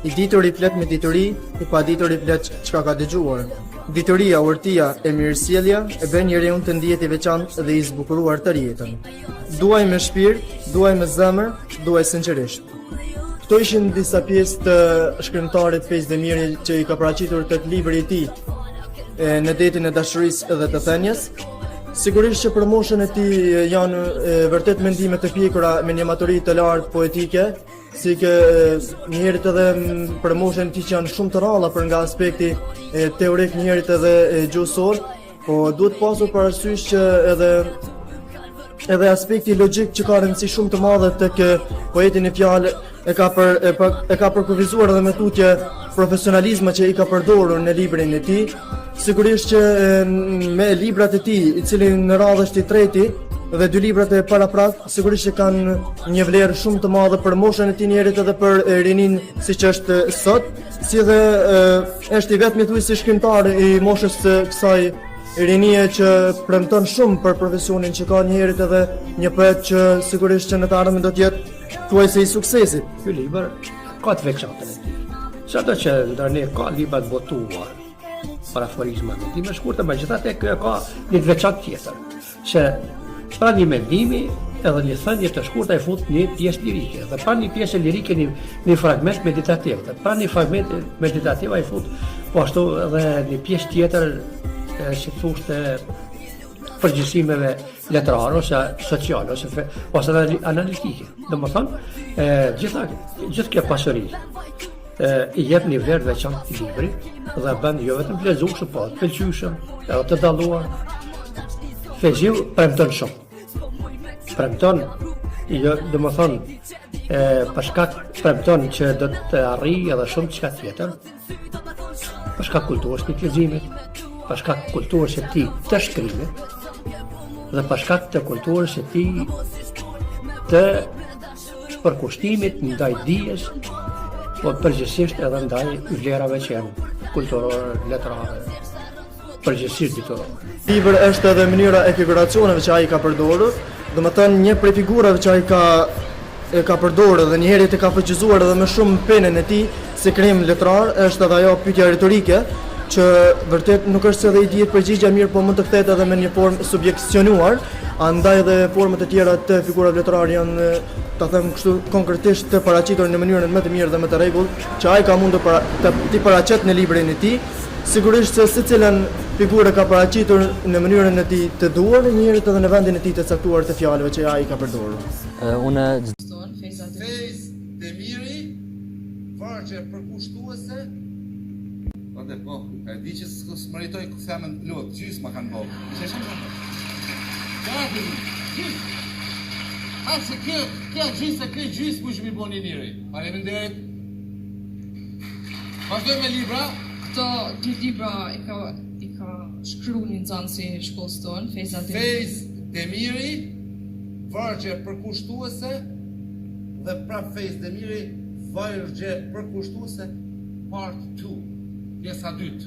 I ditur i flet me dituri, I pa ditur I flet çka ka dëgjuar. Dituria, urtia e mirësjellja e bën njeriu të ndihet I veçantë dhe I zbukuruar të jetën. Duaj me shpirt, duaj me zemër, duaj sinqerisht. Këto ishin disa pjesë të shkrimtarit Fejz Demiri që I ka paraqitur tek libri I tij Në detin e dashurisë dhe të thënies. Sigurisht që për moshën e tij janë vërtet mendime të pjekura me një maturi të lartë poetike, si që njëherët edhe për moshën e tij që janë shumë të rralla për nga aspekti teorik, njëherët edhe gjuhësor, po duhet pasur parasysh që edhe aspekti logjik që ka rëndësi shumë të madhe tek poeti në fjalë e ka përkufizuar edhe me tutje profesionalizma që I ka përdorur në librin e tij. Sigurisht që me librat e tij, I cili në radhë është I treti dhe dy librat e paraprak, sigurisht që kanë një vlerë shumë të madhe për moshën e tij njerit edhe për rinin siç është sot, si dhe është I vetmi thuajse shkrimtar I moshës së kësaj rinie që premton shumë për profesionin që ka njerit edhe një poet që sigurisht që në të ardhmen do të jetë thuajse I suksesit. Ky libër ka të veçantën e tij. Sado që ndërne ka libra të botuar për aforizma me time shkurtë, megjithatë kjo ka një të veçantë tjetër, që pra një mendimi edhe një thënie të shkurtë ai fut një pjesë lirike, dhe pra një pjesë lirike një fragment meditativ, dhe pra një fragment meditativ ai fut po ashtu edhe një pjesë tjetër si thoshte përgjithësimeve letrare ose sociale ose analitike. Domethënë gjithë kjo pasuri I jep një vlerë veçantë I librit dhe bën jo vetëm të lexueshëm, po të pëlqyeshëm, edhe të dalluar. Fejziu premton shumë. Premton, jo, domethënë për shkak premton që do të arrijë edhe shumë çka tjetër. Për shkak kulturës së leximit, për shkak kulturës së tij të shkrimit dhe për shkak të kulturës së tij të përkushtimit ndaj dijes, po përgjithsisht edhe ndaj vlerave që janë kulturore, letrare, përgjithsisht ditore. Libri është edhe mënyra e figuracioneve që ai ka përdorur, domethënë një prej figurave që ai ka përdorur dhe një herë të ka fuqizuar edhe me shumë penën e tij si krim letrar, është edhe ajo pyetja retorike, që vërtet nuk është se dhe I dihet përgjigja mirë, po mund të kthehet edhe me një formë subjekcionuar, andaj edhe format e tjera të figurave letrare janë, ta them kështu konkretisht, të paraqitur në mënyrën më të mirë dhe më të rregullt që ai ka mundur të paraqet në librin e tij. Sigurisht se secilën figurë ka paraqitur në mënyrën e tij të duhur, njëherët edhe në vendin e tij të caktuar të fjalëve që ai ka përdorur. Fejz Demiri, vargje përkushtuese. Po, e di që s'më rritoj ku themen plot, gjysë ma kanë bërë. Që shumë shumë? Qartë, gjysë. Ase kjo gjysë ku shmi bo një njëri. Faleminderit. Vazhdoj me libra. Këto dy libra I ka shkruar një nxënësi I shkollës tonë, Fejz Demiri, vargje përkushtuese dhe pra Fejz Demiri, vargje përkushtuese, part 2. Pjesa 2.